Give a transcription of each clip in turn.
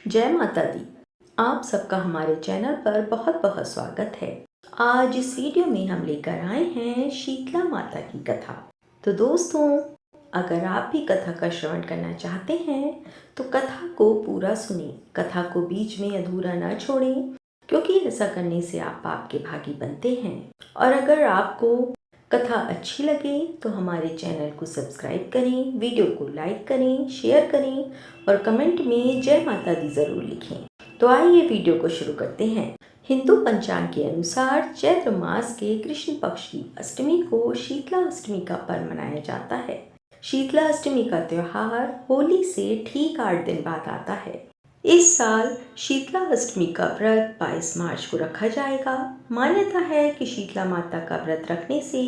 जय माता दी। आप सबका हमारे चैनल पर बहुत बहुत स्वागत है। आज इस वीडियो में हम लेकर आए हैं शीतला माता की कथा। तो दोस्तों, अगर आप भी कथा का श्रवण करना चाहते हैं तो कथा को पूरा सुनें, कथा को बीच में अधूरा न छोड़ें, क्योंकि ऐसा करने से आप पाप के भागी बनते हैं। और अगर आपको कथा अच्छी लगे तो हमारे चैनल को सब्सक्राइब करें, वीडियो को लाइक करें, शेयर करें और कमेंट में जय माता दी ज़रूर लिखें। तो आइए वीडियो को शुरू करते हैं। हिंदू पंचांग के अनुसार चैत्र मास के कृष्ण पक्ष की अष्टमी को शीतला अष्टमी का पर्व मनाया जाता है। शीतला अष्टमी का त्योहार होली से ठीक 8 दिन बाद आता है। इस साल शीतला अष्टमी का व्रत 22 मार्च को रखा जाएगा। मान्यता है कि शीतला माता का व्रत रखने से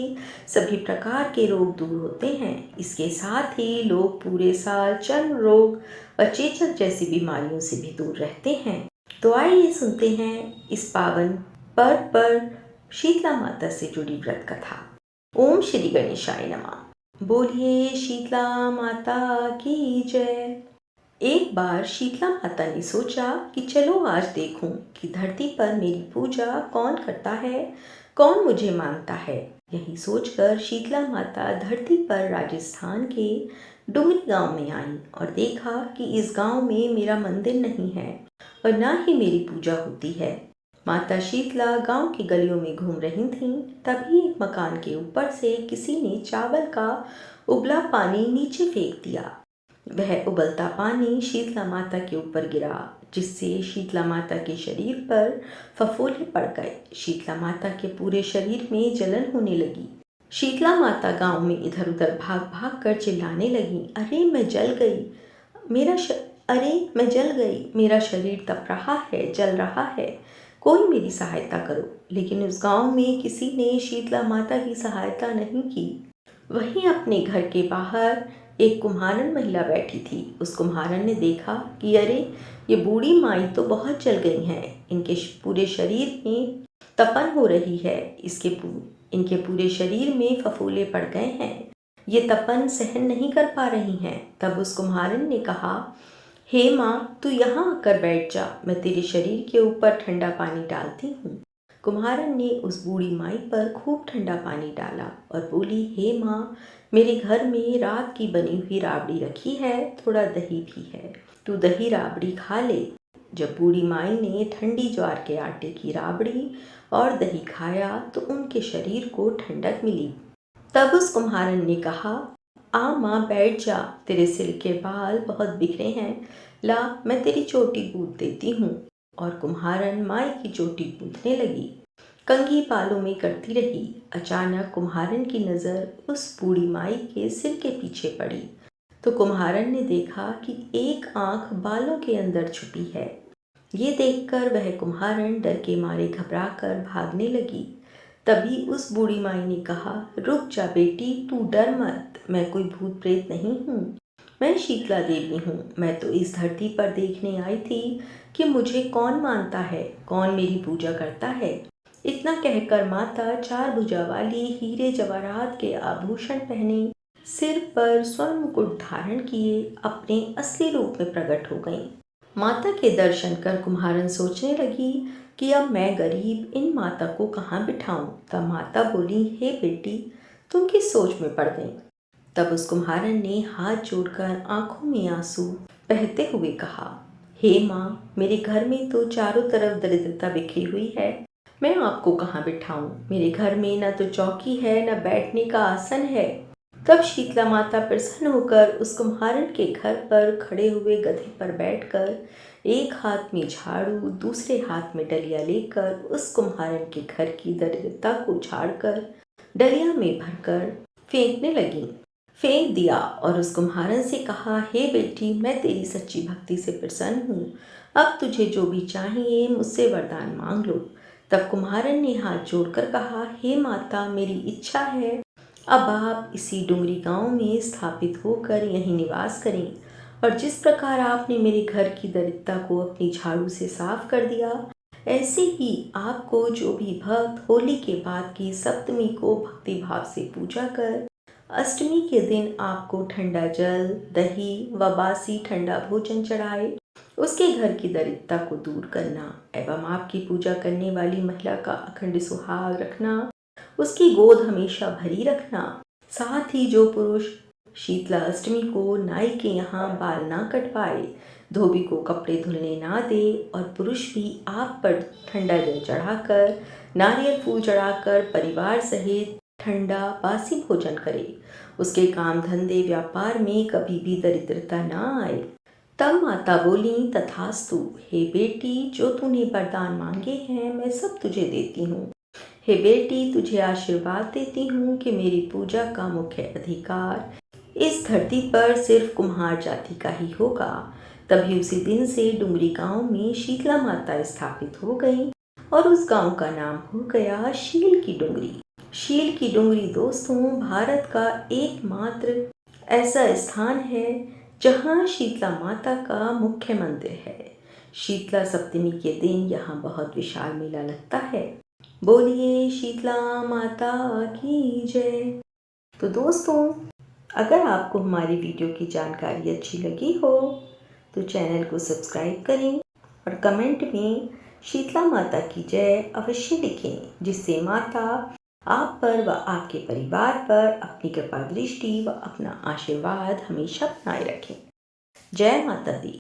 सभी प्रकार के रोग दूर होते हैं। इसके साथ ही लोग पूरे साल चर्म रोग व चेचक जैसी बीमारियों से भी दूर रहते हैं। तो आइए सुनते हैं इस पावन पर्व पर शीतला माता से जुड़ी व्रत कथा। ओम श्री गणेशाय नमः। बोलिए शीतला माता की जय। एक बार शीतला माता ने सोचा कि चलो आज देखूं कि धरती पर मेरी पूजा कौन करता है, कौन मुझे मानता है। यही सोचकर शीतला माता धरती पर राजस्थान के डुमरी गांव में आई और देखा कि इस गांव में मेरा मंदिर नहीं है और ना ही मेरी पूजा होती है। माता शीतला गांव की गलियों में घूम रही थीं, तभी एक मकान के ऊपर से किसी ने चावल का उबला पानी नीचे फेंक दिया। वह उबलता पानी शीतला माता के ऊपर गिरा, जिससे शीतला माता के शरीर पर फफोले पड़ गए। शीतला माता के पूरे शरीर में जलन होने लगी। शीतला माता गांव में इधर उधर भाग भाग कर चिल्लाने लगी, अरे मैं जल गई, मेरा शरीर तप रहा है, जल रहा है, कोई मेरी सहायता करो। लेकिन उस गांव में किसी ने शीतला माता की सहायता नहीं की। वहीं अपने घर के बाहर एक कुम्हारन महिला बैठी थी। उस कुम्हारन ने देखा कि अरे, ये बूढ़ी माई तो बहुत जल गई हैं, इनके पूरे शरीर में तपन हो रही है, इनके पूरे शरीर में फफोले पड़ गए हैं, ये तपन सहन नहीं कर पा रही हैं। तब उस कुम्हारन ने कहा, हे माँ, तू यहाँ आकर बैठ जा, मैं तेरे शरीर के ऊपर ठंडा पानी डालती हूँ। कुम्हारन ने उस बूढ़ी माई पर खूब ठंडा पानी डाला और बोली, हे माँ, मेरे घर में रात की बनी हुई राबड़ी रखी है, थोड़ा दही भी है, तू दही राबड़ी खा ले। जब बूढ़ी माई ने ठंडी ज्वार के आटे की राबड़ी और दही खाया तो उनके शरीर को ठंडक मिली। तब उस कुम्हारन ने कहा, आ माँ, बैठ जा, तेरे सिर के बाल बहुत बिखरे हैं, ला मैं तेरी चोटी गूंथ देती हूँ। और कुम्हारन माई की चोटी गूंथने लगी। कंघी बालों में करती रही। अचानक कुम्हारन की नज़र उस बूढ़ी माई के सिर के पीछे पड़ी तो कुम्हारन ने देखा कि एक आंख बालों के अंदर छुपी है। ये देखकर वह कुम्हारन डर के मारे घबराकर भागने लगी। तभी उस बूढ़ी माई ने कहा, रुक जा बेटी, तू डर मत, मैं कोई भूत प्रेत नहीं हूँ, मैं शीतला देवी हूँ। मैं तो इस धरती पर देखने आई थी कि मुझे कौन मानता है, कौन मेरी पूजा करता है। इतना कहकर माता 4 भुजा वाली हीरे जवाहरात के आभूषण पहने, सिर पर स्वर्ण मुकुट धारण किए अपने असली रूप में प्रकट हो गईं। माता के दर्शन कर कुम्हारन सोचने लगी कि अब मैं गरीब इन माता को कहाँ बिठाऊं। तब माता बोली, हे बेटी, तुम किस सोच में पड़ गई। तब उस कुम्हारन ने हाथ जोड़कर आंखों में आंसू बहते हुए कहा, हे माँ, मेरे घर में तो चारों तरफ दरिद्रता बिखरी हुई है, मैं आपको कहाँ बिठाऊं। मेरे घर में न तो चौकी है, न बैठने का आसन है। तब शीतला माता प्रसन्न होकर उस कुम्हारन के घर पर खड़े हुए गधे पर बैठकर एक हाथ में झाड़ू, दूसरे हाथ में डलिया लेकर उस कुम्हारन के घर की दरिद्रता को झाड़कर डलिया में भरकर फेंकने लगी। फेंक दिया और उस कुम्हारन से कहा, हे बेटी, मैं तेरी सच्ची भक्ति से प्रसन्न हूँ, अब तुझे जो भी चाहिए मुझसे वरदान मांग लो। तब कुम्हारन ने हाथ जोड़कर कहा, हे माता, मेरी इच्छा है अब आप इसी डुमरी गांव में स्थापित होकर यहीं निवास करें, और जिस प्रकार आपने मेरे घर की दरिद्रता को अपनी झाड़ू से साफ कर दिया, ऐसे ही आपको जो भी भक्त होली के बाद की सप्तमी को भक्ति भाव से पूजा कर अष्टमी के दिन आपको ठंडा जल, दही व बासी ठंडा भोजन चढ़ाए उसके घर की दरिद्रता को दूर करना एवं आपकी पूजा करने वाली महिला का अखंड सुहाग रखना, उसकी गोद हमेशा भरी रखना। साथ ही जो पुरुष शीतला अष्टमी को नाई के यहाँ बाल ना कटवाए, धोबी को कपड़े धुलने ना दे और पुरुष भी आप पर ठंडा जल चढ़ाकर, नारियल फूल चढ़ाकर परिवार सहित ठंडा बासी भोजन करे, उसके काम धंधे व्यापार में कभी भी दरिद्रता ना आए। तब माता बोली, तथास्तु, हे बेटी, जो तूने वरदान मांगे हैं मैं सब तुझे देती हूँ। हे बेटी, तुझे आशीर्वाद देती हूँ कि मेरी पूजा का मुख्य अधिकार इस धरती पर सिर्फ कुम्हार जाति का ही होगा। तभी उसी दिन से डुंगरी गांव में शीतला माता स्थापित हो गई और उस गांव का नाम हो गया शील की डुंगरी। शील की डुंगरी दोस्तों भारत का एकमात्र ऐसा स्थान है जहां शीतला माता का मुख्य मंदिर है। शीतला सप्तमी के दिन यहाँ बहुत विशाल मेला लगता है। बोलिए शीतला माता की जय। तो दोस्तों, अगर आपको हमारी वीडियो की जानकारी अच्छी लगी हो तो चैनल को सब्सक्राइब करें और कमेंट में शीतला माता की जय अवश्य लिखें, जिससे माता आप पर व आपके परिवार पर अपनी कृपा दृष्टि व अपना आशीर्वाद हमेशा बनाए रखें। जय माता दी।